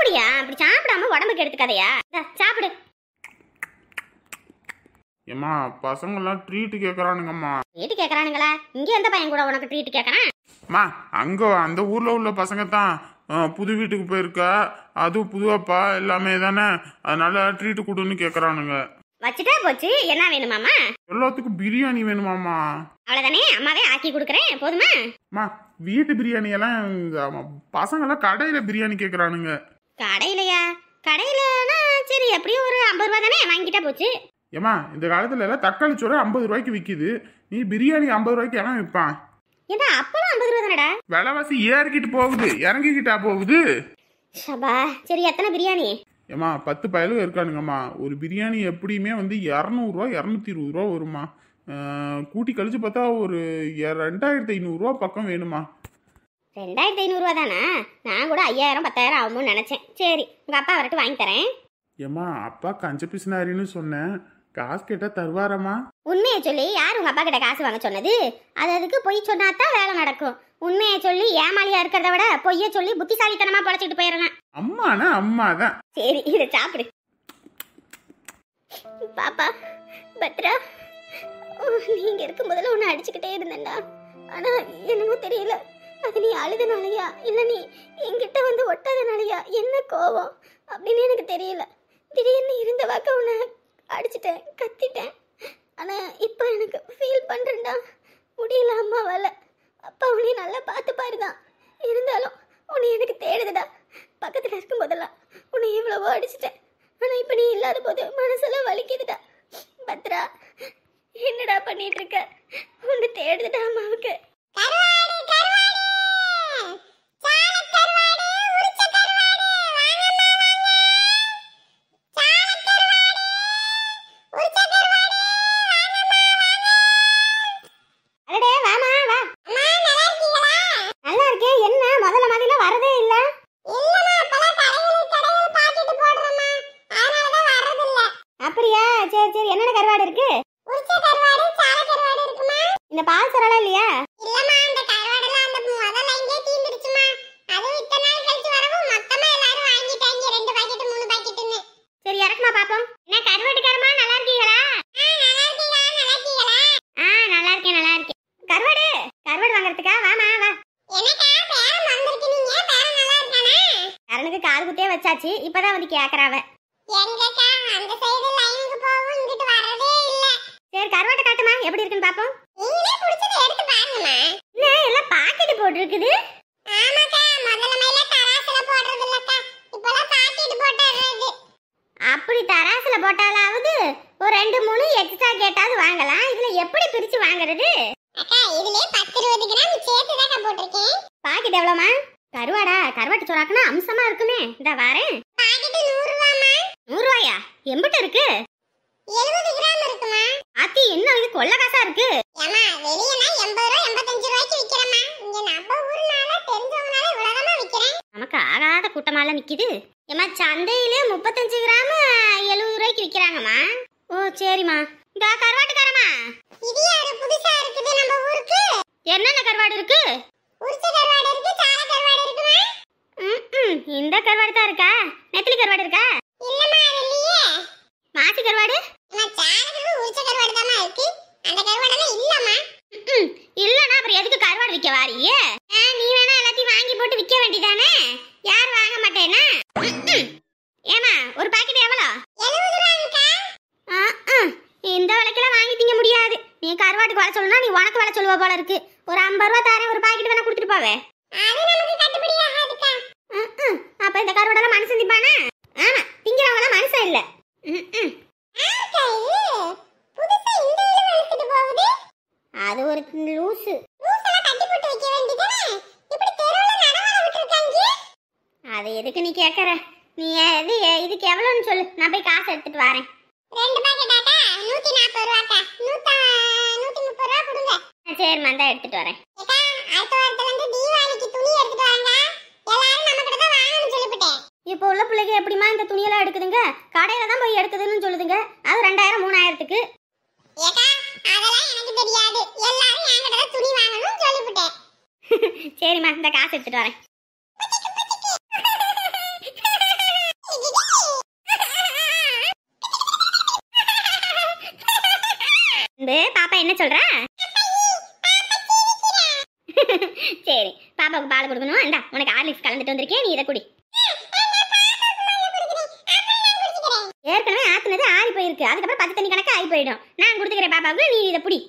சாப்பிடியா? அப்படி சாப்பிடாம உடம்புக்கு எடுத்துக்காதையா? சாப்பிடு. ஏமா பசங்கெல்லாம் ட்ரீட் கேக்குறானுங்கம்மா. ட்ரீட் கேக்குறானுங்களா? இங்க எந்த பையன் கூட உனக்கு ட்ரீட் கேக்குறான்? அம்மா அங்க அந்த ஊர்ல உள்ள பசங்க தான் புது வீட்டுக்கு போயிருக்கா, அதுவும் புது அப்பா எல்லாமே தானே, அதனால ட்ரீட் கொடுன்னு கேக்குறானுங்க. வச்சுட்டா போச்சு. என்ன வேணுமாமா? எல்லாத்துக்கும் பிரியாணி வேணுமாமா. அவ்வளவுதானே, அம்மாவே ஆக்கி கொடுக்குறேன், போதுமா? அம்மா வீட்டு பிரியாணி எல்லாம் பசங்க எல்லாம் கடையில பிரியாணி கேக்குறானுங்க. கடையிலயா? கடையிலனா சரி, எப்படியும் ஒரு 50 ரூபா தானே, வாங்கிட்டா போச்சு. ஏமா இந்த காலத்துல எல்லாம் தக்காளி சோறு 50 ரூபாய்க்கு விக்குது, நீ பிரியாணி 50 ரூபாய்க்கு எல்லாம் விற்பான்? ஏண்டா அப்பலாம் 50 ரூபா தானடா? விலைவாசி ஏறிக்கிட்டு போகுது, இறங்கிக்கிட்டா போகுது. சபா, சரி எத்தனை பிரியாணி? ஏமா 10 பயலுங்க இருக்கானுங்கம்மா. ஒரு பிரியாணி எப்படியுமே 200 ரூபா 220 ரூபா வருமா. கூட்டி கழிச்சு பார்த்தா ஒரு 2500 ரூபா பக்கம் வேணுமா. 2500 ரூபா தானா? நான் கூட 5000 10,000 ஆகும்னு நினைச்சேன். சரி, உங்க அப்பா வரட்டு வாங்கி தரேன். ஏமா அப்பா கஞ்ச பிசினாரின்னு சொன்னேன், காசு கேட்டா தருவாரம்மா? உண்மையை சொல்லி யார் உங்க அப்பா கிட்ட காசு வாங்க சொன்னது? அதுக்கு பொய் சொன்னாதான் வேலை நடக்கும். உண்மையை சொல்லி ஏமாளியா இருக்கிறத விட பொய்ய சொல்லி புத்திசாலித்தனமா பழச்சிட்டு போயிடலாம். அம்மானா அம்மாதான். சரி, இதை சாப்பிடு. பாப்பா பத்ரா, நீங்க இருக்கும் போதுல உன்னை அடிச்சுக்கிட்டே இருந்தேன்டா. ஆனா என்னமோ தெரியல, அது நீ அழுதனாலயா இல்ல நீ என்கிட்ட வந்து ஒட்டாதனாலயா என்ன கோவம் அப்படின்னு எனக்கு தெரியல. திடீர்னு இருந்த வாக்க உன்னை அடிச்சிட்டேன், கத்திட்டேன். ஆனா இப்போ எனக்கு ஃபீல் பண்றேன்டா, முடியல அம்மாவால. அப்பா உன்னைய நல்லா பார்த்து பாருதான், இருந்தாலும் உன்னை எனக்கு தேடுதுடா. பக்கத்துல இருக்கும் போதெல்லாம் உன்னை எவ்வளவோ அடிச்சிட்டேன். ஆனா இப்ப நீ இல்லாத போது மனசெல்லாம் வலிக்குதுடா. பத்ரா, என்னடா பண்ணிட்டு இருக்க? உன்னை தேடுதுடா அம்மாவுக்கு. இந்த பால் சரளா இல்லையா? இல்லம்மா, அந்த கருவாடெல்லாம் அந்த முதல்ல இங்கே தீந்துருச்சுமா. அது இத்தனை நாள் கழிச்சு வரவும் மொத்தமா எல்லாரும் வாங்கிட்டாங்க, 2 பாக்கெட் 3 பாக்கெட்னு. சரி இறக்குமா பாப்போம். என்ன கருவாட்டுக்காரமா, நல்லா இருக்கீங்களா? நல்லா இருக்கீங்களா? நல்லா இருக்கீங்களா? நல்லா இருக்கேன், நல்லா இருக்கேன். கருவாடு வாங்குறதுக்கா? வாமா வா. எனக்கா பேரன் வந்திருக்கீங்க? பேரன் நல்லா இருக்கானே? பேரனுக்கு காது குத்தே வச்சாச்சு, இப்பதான் வந்து கேக்குறாவ. எங்கக்கா அந்த சைடு லைனுக்கு போவும், இங்கிட்டு வரதே இல்ல. சரி கருவாட்டை காட்டுமா, எப்படி இருக்குன்னு பாப்போம். நீங்களே பிடிச்சதை எடுத்து பாருங்கம்மா. என்ன எல்லாம் பாக்கெட் போட்டுருக்குது? ஆமாக்கா, முதல்ல மேல தராசுல போடுறது இல்லக்கா, இப்போலாம் பாக்கெட் போட்டுறது. அப்படி தராசுல போட்டாலாவது ஒரு 2-3 எக்ஸ்ட்ரா கேட்டாவது வாங்கலாம். இதுல எப்படி பிரிச்சு வாங்குறது? அக்கா இதுலயே 10-20 கிராம் சேர்த்து தான் போட்டுருக்கேன். பாக்கெட் எவ்வளவுமா? கருவாட்டு சோறாக்குனா அம்சமா இருக்குமே. இந்த வரேன். பாக்கெட் 100 ரூபாய்மா. 100 ரூபாயா? எம்பிட்ட இருக்கு? 70 கிராம் இருக்குமா. ஆத்தி என்ன இது கொள்ள காசா இருக்கு? ஏமா வெளியனா 80 ரூபாய் 85 ரூபாய்க்கு விக்கிறமா. இங்க நம்ம ஊர்னால தெரிஞ்சவனால இவ்வளவுதாமா விக்கிறேன். நமக்கு ஆகாத கூட்டமால நிக்குது. ஏமா சந்தையில 35 கிராம் 70 ரூபாய்க்கு விக்கிறாங்கம்மா. ஓ சரிமா. இந்த கருவாட்டுக்காரமா, இது யாரு புதுசா இருக்குது நம்ம ஊருக்கு? என்னென்ன கருவாடு இருக்கு? உரிச்ச கருவாடு இருக்கு, சால கருவாடு இருக்குமா? இந்த கருவாடு தான் இருக்கா? நெத்திலி கருவாடு இருக்கா? இல்லம்மா அது இல்லையே. மாசி கருவாடு? உரிச்ச கருவாடு தாமா இருக்கு, அந்த கருவாடெல்லாம் இல்லம்மா. இல்லனா அப்புறம் எதுக்கு கருவாடு விக்க வாரியே? நீ வேணா எல்லாத்தையும் வாங்கி போட்டு விக்க வேண்டியதானே? யார் வாங்க மாட்டேனா? ஏமா ஒரு பாக்கெட் எவ்வளவு? 70 ரூபாய்க்கா. இந்த விலைக்கெல்லாம் வாங்கி திங்க முடியாது. நீ கருவாட்டுக்கு வர சொல்லனா நீ உனக்கு வர சொல்லுவ போல இருக்கு. ஒரு 50 ரூபாய் தரேன், ஒரு பாக்கெட் வேணா கொடுத்துட்டு போவே. அது நமக்கு கட்டுப்படி ஆகாதுக்கா. அப்ப இந்த கருவாடெல்லாம் மனுஷன் திப்பானா? ஆமா, திங்கறவங்க மனுஷன் இல்ல. அது ஒரு லூசு. அது எதுக்கு நீ கேக்குற? நீ இதுக்கு எவ்வளவுன்னு சொல்லு, நான் போய் காசு எடுத்துட்டு வரேன். 2 பாக்கெட்டாக்கா 140 ரூபாக்கா. 130 ரூபா கொடுங்க. சரி மந்தா எடுத்துட்டு வரேன். ஏக்கா அடுத்த வாரத்துல இருந்து தீபாவளிக்கு துணி எடுத்துட்டு வாங்க. எல்லாரும் நம்ம கிட்ட தான் வாங்கணும்னு சொல்லிட்டேன். இப்போ உள்ள பிள்ளைங்க எப்படிமா இந்த துணியெல்லாம் எடுக்குதுங்க? கடையில தான் போய் எடுக்குதுன்னு சொல்லுதுங்க. அது 2000 3000க்கு. ஏக்கா அதெல்லாம் எனக்கு தெரியாது. எல்லாரும் என்கிட்ட தான் துணி வாங்கணும்னு சொல்லிட்டேன். சரிம்மா, இந்த காசு எடுத்துட்டு வரேன். என்ன சொல்ற? சரி, பாப்பாவுக்கு பால் கொடுக்கணும். இந்தா உனக்கு ஹார்லிக்ஸ் கலந்துட்டு வந்திருக்கேன், நீ இதை குடி. ஏற்கனவே ஆத்துனது ஆறி போயிருக்கு, அதுக்கப்புறம் 10 தண்ணி கணக்கு ஆகி போயிடும். நான் கொடுத்துக்கிறேன் பாப்பாவுக்கு, நீ இதை புடி.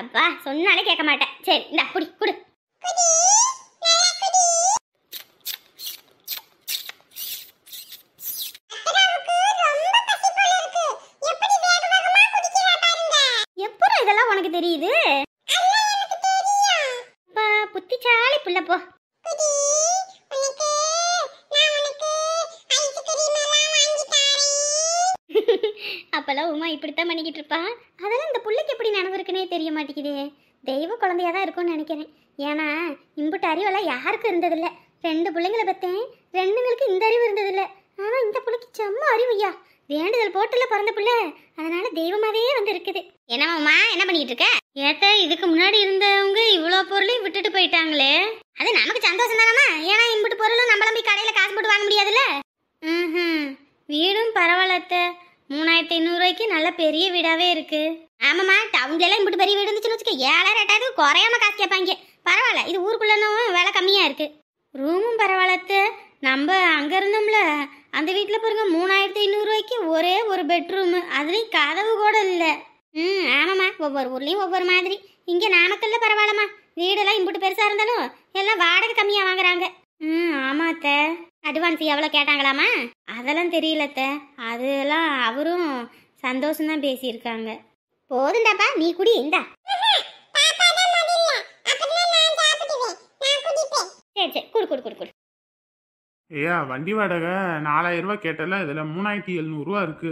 அப்பா சொன்னாலே கேட்க மாட்டேன். சரி இந்தா குடி குடு. எப்பறம் இதெல்லாம் உனக்கு தெரியுது? புத்திசாலி புள்ள போ. அப்பெல்லாம் உமா இப்படித்தான் பண்ணிக்கிட்டு இருப்பா. அதெல்லாம் இந்த புள்ளைக்கு எப்படி நினைவு இருக்குன்னே தெரிய மாட்டேங்குது. தெய்வ குழந்தையா தான் இருக்கும்னு நினைக்கிறேன். ஏன்னா இம்புட்டு அறிவெல்லாம் யாருக்கும் இருந்ததில்லை. 2 பிள்ளைங்களை பத்தேன், 2ங்களுக்கு இந்த அறிவு இருந்ததில்லை. ஆனா இந்த புள்ளைக்கு செம்ம அறிவுயா. வேண்டுதல் போட்டுல பிறந்த பிள்ளை, அதனால தெய்வமாவே வந்து இருக்குது. என்னம்மா என்ன பண்ணிட்டு இருக்க? ஏத்த இதுக்கு முன்னாடி இருந்தவங்க இவ்வளோ பொருளையும் விட்டுட்டு போயிட்டாங்களே, அது நமக்கு சந்தோஷம் தானம்மா. ஏன்னா இம்புட்டு பொருளும் நம்மள போய் கடையில காசு போட்டு வாங்க முடியாதுல்ல. வீடும் பரவாயில்லத்த, 3500 ரூபாய்க்கு நல்ல பெரிய வீடாவே இருக்கு. ஆமாம்மா, டவுன்ல எல்லாம் இம்புட்டு பெரிய வீடு இருந்துச்சுன்னு வச்சுக்க 7000 8,000 குறையாம காசு கேட்பாங்க. பரவாயில்ல, இது ஊருக்குள்ளனும் விலை கம்மியா இருக்கு. ரூமும் பரவாயில்லத்த. நம்ம அங்க இருந்தோம்ல அந்த வீட்டில் பாருங்க 3500 ரூபாய்க்கு ஒரே ஒரு பெட்ரூமு, அதுலேயும் கதவு கூட இல்லை. ஆமாம்மா, ஒவ்வொரு ஊர்லேயும் ஒவ்வொரு மாதிரி. இங்கே நாமக்கல்ல பரவாயில்லம்மா, வீடெல்லாம் இம்புட்டு பெருசாக இருந்தாலும் எல்லாம் வாடகை கம்மியாக வாங்குறாங்க. ஆமாத்த. அட்வான்ஸ் எவ்வளோ கேட்டாங்களாமா? அதெல்லாம் தெரியலத்த, அதெல்லாம் அவரும் சந்தோஷம்தான் பேசியிருக்காங்க. போதுண்டாப்பா, நீ குடி. இந்தா. சரி சரி, குடு குடு குடு குடு. ஏயா வண்டி வாடகை 4000 ரூபா கேட்டல, இதில் 3700 ரூபா இருக்கு.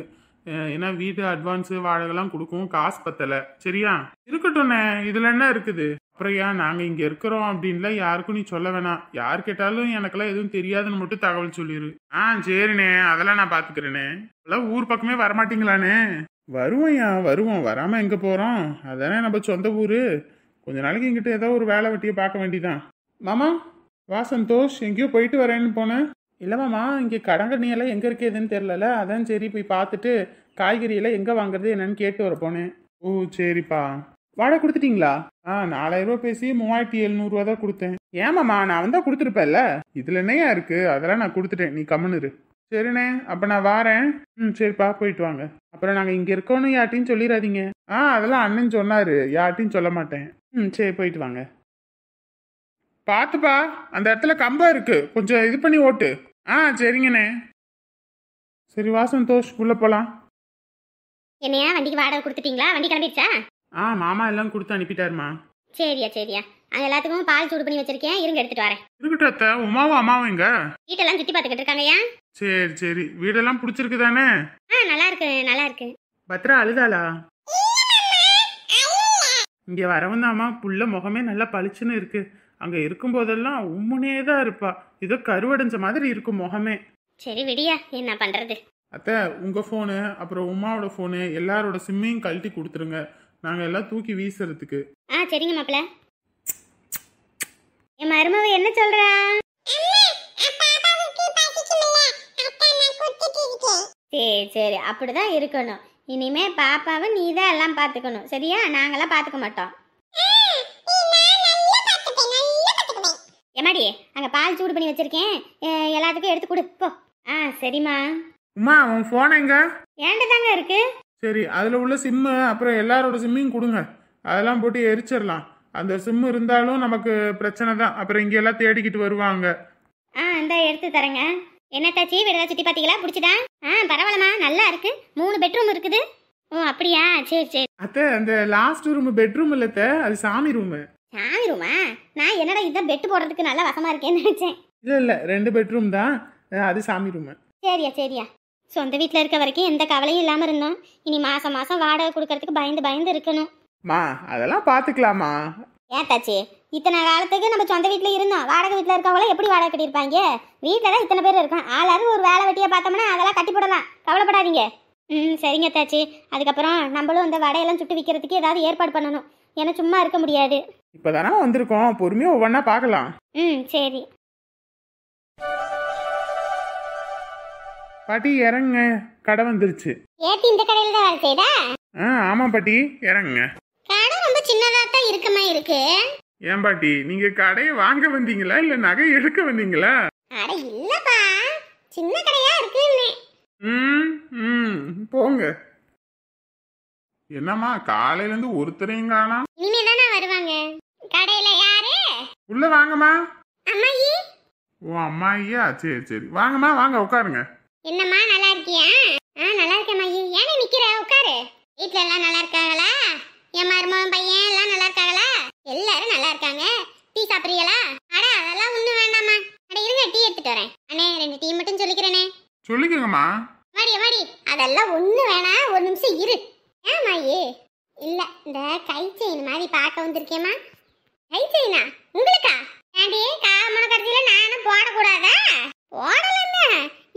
ஏன்னா வீட்டு அட்வான்ஸு வாடகைலாம் கொடுக்கும், காசு பத்தலை. சரியா இருக்கட்டும்ண்ணே, இதில் என்ன இருக்குது? அப்புறம் ஏன் நாங்கள் இங்கே இருக்கிறோம் அப்படின்லாம் யாருக்கும் நீ சொல்ல வேணாம். யார் கேட்டாலும் எனக்கெல்லாம் எதுவும் தெரியாதுன்னு மட்டும் தகவல் சொல்லிடு. சரிண்ணே, அதெல்லாம் நான் பார்த்துக்கிறேண்ணே. அதெல்லாம் ஊர் பக்கமே வரமாட்டீங்களாண்ணே? வருவோம்யா, வருவோம். வராமல் எங்கே போகிறோம்? அதானே நம்ம சொந்த ஊர். கொஞ்ச நாளைக்கு எங்கிட்ட ஏதோ ஒரு வேலை வெட்டியை பார்க்க வேண்டியதான். மாமா வா சந்தோஷ், எங்கேயோ போயிட்டு வரேன்னு போனேன். இல்லைம்மாம்மா, இங்கே கடங்கண்ணியெல்லாம் எங்கே இருக்குதுன்னு தெரிலல, அதான் சரி போய் பார்த்துட்டு காய்கறியெல்லாம் எங்கே வாங்குறது என்னன்னு கேட்டு வர போனேன். ஓ சரிப்பா. வாடகை கொடுத்துட்டீங்களா? 4000 ரூபா பேசி 3700 ரூபா தான் கொடுத்தேன். ஏமாம்மா, நான் வந்தால் கொடுத்துருப்பேன்ல. இதில் என்னையா இருக்கு? அதெல்லாம் நான் கொடுத்துட்டேன், நீ கம்முன்னு. சரிண்ணே, அப்போ நான் வாரேன். சரிப்பா, போயிட்டு வாங்க. அப்புறம் நாங்கள் இங்கே இருக்கோன்னு யார்ட்டையும் சொல்லிடாதீங்க. அதெல்லாம் அண்ணன் சொன்னார், யார்ட்டையும் சொல்ல மாட்டேன். சரி, போயிட்டு வாங்க. பார்த்துப்பா, அந்த இடத்துல கம்பம் இருக்கு, கொஞ்சம் இது பண்ணி ஓட்டு. சரிங்கண்ணே. சரி வா சந்தோஷ், உள்ள போலாம். என்னையா வண்டிக்கு வாடகை கொடுத்துட்டீங்களா? வண்டி கிளம்பிடுச்சா? மாமா எல்லாம் கொடுத்து அனுப்பிட்டாருமா. சரியா சரியா, அங்கே எல்லாத்துக்கும் பால் சூடு பண்ணி வச்சிருக்கேன், இருங்க எடுத்துட்டு வரேன். இருக்கட்டும் அத்தை. உமாவும் அம்மாவும் எங்க? வீட்டெல்லாம் சுற்றி பார்த்துக்கிட்டு இருக்காங்கய்யா. சரி சரி, வீடெல்லாம் பிடிச்சிருக்கு தானே? நல்லா இருக்கு நல்லா இருக்கு. பத்ரா அழுதாளா? இங்க வரவும் தாம்மா, புள்ள முகமே நல்லா பளிச்சுன்னு இருக்கு. அங்க இருக்கும் போதெல்லாம் உம்முனே தான் இருப்பா, ஏதோ கருவடைஞ்ச மாதிரி இருக்கும் முகமே. சரி விடியா, என்ன பண்றது? அத்தை, உங்க போனு அப்புறம் உமாவோட போனு எல்லாரோட சிம்மையும் கழட்டி கொடுத்துருங்க, நாங்க எல்லாம் தூக்கி வீசுறதுக்கு. சரிங்க மாப்பிள்ள. என் மருமவ என்ன சொல்றா? சரி சரி, அப்படிதான் இருக்கணும். இனிமே பாப்பாவை நீ தான் எல்லாம் பாத்துக்கணும், சரியா? நாங்கெல்லாம் பாத்துக்க மாட்டோம். எம்மாடி, அங்க பால் சூடு பண்ணி வச்சிருக்கேன், எல்லாத்துக்கும் எடுத்து கொடு போ. சரிம்மா. உமா, உன் போன் எங்க? ஏன்ட தாங்க இருக்கு. சரி, அதுல உள்ள சிம்மு அப்புறம் எல்லாரோட சிம்மையும் கொடுங்க, அதெல்லாம் போட்டு எரிச்சிடலாம். அந்த சிம்மு இருந்தாலும் நமக்கு பிரச்சனை தான், அப்புறம் இங்க எல்லாம் தேடிக்கிட்டு வருவாங்க. இந்த எடுத்து தரேங்க. என்ன தாச்சி, வீடெல்லாம் சுத்தி பாத்தீங்களா? பிடிச்சதா? பரவாயில்லம்மா, நல்லா இருக்கு. 3 பெட்ரூம் இருக்குது. ஓ அப்படியா, சரி சரி. அத்தை, அந்த லாஸ்ட் ரூம் பெட்ரூம் இல்ல அத்தை, அது சாமி ரூம். சாமி ரூமா? நான் என்னடா இதான் பெட் போடுறதுக்கு நல்ல வசமா இருக்கேன்னு நினைச்சேன். இல்ல 2 பெட்ரூம் தான், அது சாமி ரூம். சரியா சரியா. சொந்த வீட்டில் இருக்க வரைக்கும் எந்த கவலையும் இல்லாம இருந்தோம். இனி மாசம் மாசம் வாடகை கொடுக்கறதுக்கு பயந்து பயந்து இருக்கணும். அதெல்லாம் பாத்துக்கலாமா? ஏன் தாச்சி, இத்தனை காலத்துக்கு நம்ம சொந்த வீட்டில் இருந்தோம், வாடகை வீட்டில் இருக்கவங்கள எப்படி வாடகை கட்டியிருப்பாங்க? வீட்டில் தான் இத்தனை பேர் இருக்கோம், ஆளாரும் ஒரு வேலை வெட்டியா பார்த்தோம்னா அதெல்லாம் கட்டி போடலாம், கவலைப்படாதீங்க. சரிங்க தாச்சி. அதுக்கப்புறம் நம்மளும் இந்த வடையெல்லாம் சுட்டு விற்கிறதுக்கு ஏதாவது ஏற்பாடு பண்ணணும், ஏன்னா சும்மா இருக்க முடியாது. இப்பதானே வந்திருக்கோம், பொறுமையா ஒவ்வொன்னா பார்க்கலாம். சரி. பாட்டி இறங்குங்க, கடை வந்துருச்சு. ஏத்தி இந்த கடையில தான் வேலை செய்தா? ஆமா பாட்டி, இறங்குங்க. கடை ரொம்ப சின்னதா தான் இருக்குமா இருக்கு. ஏன் பாட்டி, நீங்க கடையை வாங்க வந்தீங்களா இல்ல நகை எடுக்க வந்தீங்களா? அட இல்லப்பா, சின்ன கடையா இருக்குன்னு. போங்க. என்னம்மா காலையில இருந்து ஒருத்தரையும் காணோம்? இனிமே தானே வருவாங்க. கடையில யாரு? உள்ள வாங்கம்மா. அம்மாயி. ஓ அம்மாயியா, சரி சரி, வாங்கம்மா வாங்க உட்காருங்க. என்னம்மா நல்லா இருக்கியா? நல்லா இருக்கேன் அம்மாயி. ஏனே நிக்கிற, உட்காரு. வீட்ல எல்லாம் நல்லா இருக்காங்களா? என் மருமகன் பையன் எல்லாம் நல்லா இருக்காங்களா? எல்லாரும் நல்லா இருக்காங்க. டீ சாப்பிடுறீங்களா? அட அதெல்லாம் ஒண்ணும் வேண்டாமா. அட இருங்க, டீ எடுத்துட்டு வரேன். அண்ணே 2 டீ மட்டும் சொல்லிக்கிறேனே. சொல்லிக்கோங்கம்மா. மாடி மாடி, அதெல்லாம் ஒண்ணு வேணாம், ஒரு நிமிஷம் இரு. ஏமாயி இல்ல, இந்த கை செயின் மாதிரி பார்க்க வந்திருக்கேம்மா. கை செயினா உங்களுக்கா? ஏண்டி காமன கடைசியில நானும் போடக்கூடாதா? போடலன்னா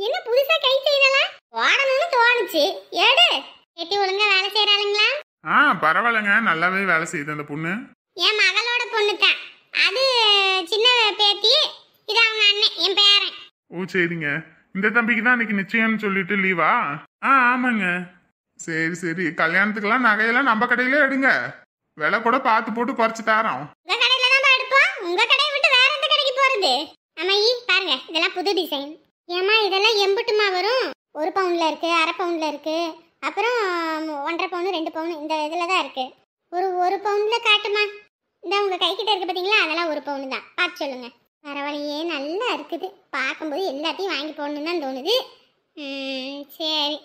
என்ன புதுசா கை செயினலாம் போடணும்னு தோணுச்சு. எடு. கெட்டி ஒழுங்கா வேலை செய்யறாளுங்களா? பரவாயில்லைங்க, நல்லாவே வேலை செய்யுது அந்த பொண்ணு. என் மகளோட பொண்ணு தான் அது. சின்ன பேத்தி, இது அவங்க அண்ணன், என் பேரன். ஓ சரிங்க. இந்த தம்பிக்கு தான் இன்னைக்கு நிச்சயம்னு சொல்லிட்டு லீவா? ஆமாங்க. சரி சரி, கல்யாணத்துக்கெல்லாம் நகையெல்லாம் நம்ம கடையில எடுங்க. விலை கூட பார்த்து போட்டு குறைச்சு தரோம். உங்க கடையில தான் எடுப்போம். உங்க கடையை விட்டு வேற எந்த கடைக்கு போறது? அம்மாயி பாருங்க, இதெல்லாம் புது டிசைன். ஏமா இதெல்லாம் எம்புட்டுமா வரும்? 1 பவுன்ல இருக்கு, 1/2 பவுன்ல இருக்கு, அப்புறம் 1.5 பவுன் 2 பவுன் இந்த இதுல தான் இருக்கு. ஒரு பவுன்ல காட்டுமா. இந்த உங்க கை கிட்ட இருக்கு பாத்தீங்களா, அதெல்லாம் 1 பவுன் தான். பார்த்து சொல்லுங்க. பரவாயில்லையே, நல்லா இருக்குது. பார்க்கும்போது எல்லாத்தையும் வாங்கி போடணும்னு தான் தோணுது. சரி,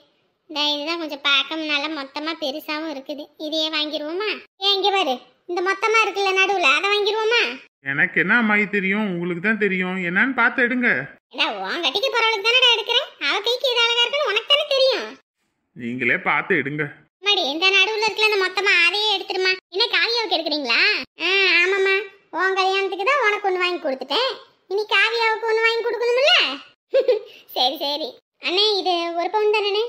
இந்த இதுதான் கொஞ்சம் பார்க்க நல்லா மொத்தமா பெருசாவும் இருக்குது. இதையே வாங்கிடுவோமா? ஏன் இங்க பாரு, இந்த மொத்தமா இருக்குல்ல நடுவுல, அதை வாங்கிடுவோமா? எனக்கு என்ன அம்மாயி தெரியும், உங்களுக்கு தான் தெரியும். என்னன்னு பார்த்து எடுங்க. உன் கட்டிக்கு போறவளுக்கு தானே எடுக்கிறேன். அவ கைக்கு இது அழகா இருக்குன்னு உனக்கு தானே தெரியும். நீங்களே பார்த்து எடுங்க. மடி, இந்த நடுவுல இருக்குல்ல அந்த மொத்தமா அதையே எடுத்துருமா. என்ன காவியாவுக்கு எடுக்கிறீங்களா? ஆமாம்மா, உன் கல்யாணத்துக்கு தான் உனக்கு ஒன்று வாங்கி கொடுத்துட்டேன். இனி காவியாவுக்கு ஒன்று வாங்கி கொடுக்கணும்ல. சரி சரி அண்ணே, இது 1 பவுன் தானே?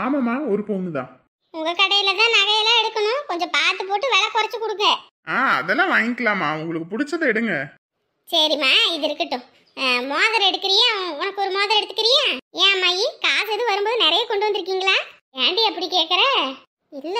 ஆமாம்மா, 1 பவுன் தான். உங்க கடையில தான் நகையெல்லாம் எடுக்கணும், கொஞ்சம் பார்த்து போட்டு விலை குறைச்சு கொடுங்க. அதெல்லாம் வாங்கிக்கலாமா, உங்களுக்கு பிடிச்சதை எடுங்க. சரிம்மா, இது இருக்கட்டும். மோதிரம் எடுக்கிறியா? உனக்கு ஒரு மோதிரம் எடுத்துக்கிறியா? ஏன் அம்மாயி, காசு எதுவும் வரும்போது நிறைய கொண்டு வந்திருக்கீங்களா? ஏண்டி அப்படி கேட்குற? இல்ல,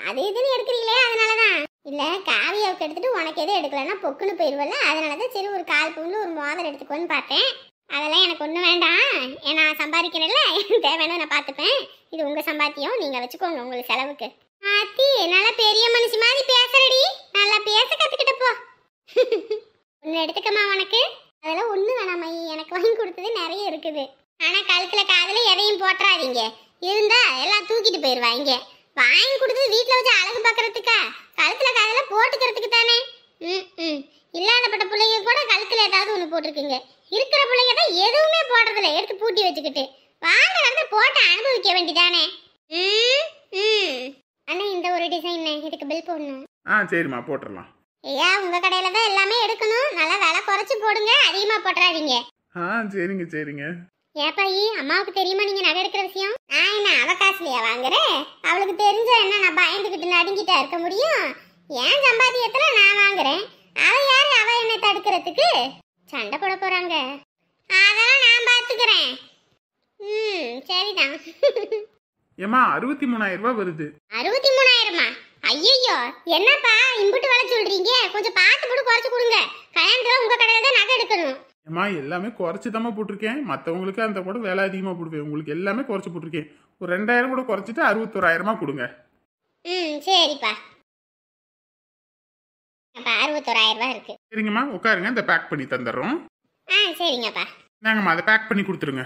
அது இதுன்னு எடுக்கிறீங்களே அதனாலதான். இல்ல, காவியாவுக்கு எடுத்துட்டு உனக்கு எதுவும் எடுக்கலன்னா பொக்குன்னு போயிடுவல, அதனாலதான் சரி ஒரு 1/4 பவுன்ல ஒரு மோதிரம் எடுத்துக்கோன்னு பார்த்தேன். அதெல்லாம் எனக்கு ஒன்றும் வேண்டாம். ஏன்னா சம்பாதிக்கிறேன்ல, தேவையான நான் பார்த்துப்பேன். இது உங்க சம்பாத்தியம், நீங்க வச்சுக்கோங்க உங்களுக்கு செலவுக்கு. ஆத்தி, நல்லா பெரிய மனுஷி மாதிரி பேசுறடி. நல்லா பேச கத்துக்கிட்டப்போ. ஒன்று எடுத்துக்கமா உனக்கு. அதெல்லாம் ஒன்றும் வேணாமா, எனக்கு வாங்கி கொடுத்தது நிறைய இருக்குது. ஆனா கழுத்துல காதுல எதையும் போட்டுறாதீங்க. இருந்தா எல்லாம் தூக்கிட்டு போயிடுவாங்க. வாங்கி கொடுத்தது வீட்டில் வச்சு அழகு பார்க்கறதுக்கா? கழுத்துல காதுல போட்டுக்கிறதுக்கு தானே. இல்லாதப்பட்ட பிள்ளைங்க கூட கழுத்துல ஏதாவது ஒன்று போட்டிருக்குங்க. இருக்கிற பிள்ளைங்க தான் எதுவுமே போடுறதில்ல, எடுத்து பூட்டி வச்சுக்கிட்டு. வாங்க வந்து போட்டு அனுபவிக்க வேண்டிதானே. அண்ணா, இந்த ஒரு டிசைன், இதுக்கு பில் போடணும். சரிம்மா, போட்டுடலாம். ஐயா, உங்க கடையில தான் எல்லாமே எடுக்கணும். நல்லா விலை குறைச்சு போடுங்க, அதிகமா போட்டுறாதீங்க. சரிங்க சரிங்க. ஏப்பாயி, அம்மாவுக்கு தெரியுமா நீங்க நகை எடுக்கிற விஷயம்? நான் என்ன அவகாசலையா வாங்குறேன்? அவளுக்கு தெரிஞ்ச என்ன நான் பயந்துகிட்டு நடுங்கிட்டா இருக்க முடியும்? ஏன் சம்பாத்தியத்துல நான் வாங்குறேன், அவ யாரு அவ என்ன தடுக்கிறதுக்கு? சண்டை போட போறாங்க. அதெல்லாம் நான் பாத்துக்கிறேன். சரிதான். ஏமா 63,000 ரூபாய் வருது. 63,000மா? ஐயோ, என்னப்பா இம்புட்டு வேலை சொல்றீங்க? கொஞ்சம் பார்த்து போட்டு குறைச்சு கொடுங்க. கல்யாணத்துல உங்க கடையில தான் நகை எடுக்கணும். ஏமா எல்லாமே குறைச்சி தாம்மா போட்டிருக்கேன். மற்றவங்களுக்கு அந்த கூட வேலை அதிகமாக போடுவேன். உங்களுக்கு எல்லாமே குறைச்சி போட்டிருக்கேன். ஒரு 2,000 கூட குறைச்சிட்டு 61,000 கொடுங்க. சரிப்பா. அப்ப 61,000 இருக்கு. சரிங்கம்மா, உட்காருங்க, இந்த பேக் பண்ணி தந்துடுறோம். சரிங்கப்பா. நாங்கம்மா அதை பேக் பண்ணி கொடுத்துருங்க.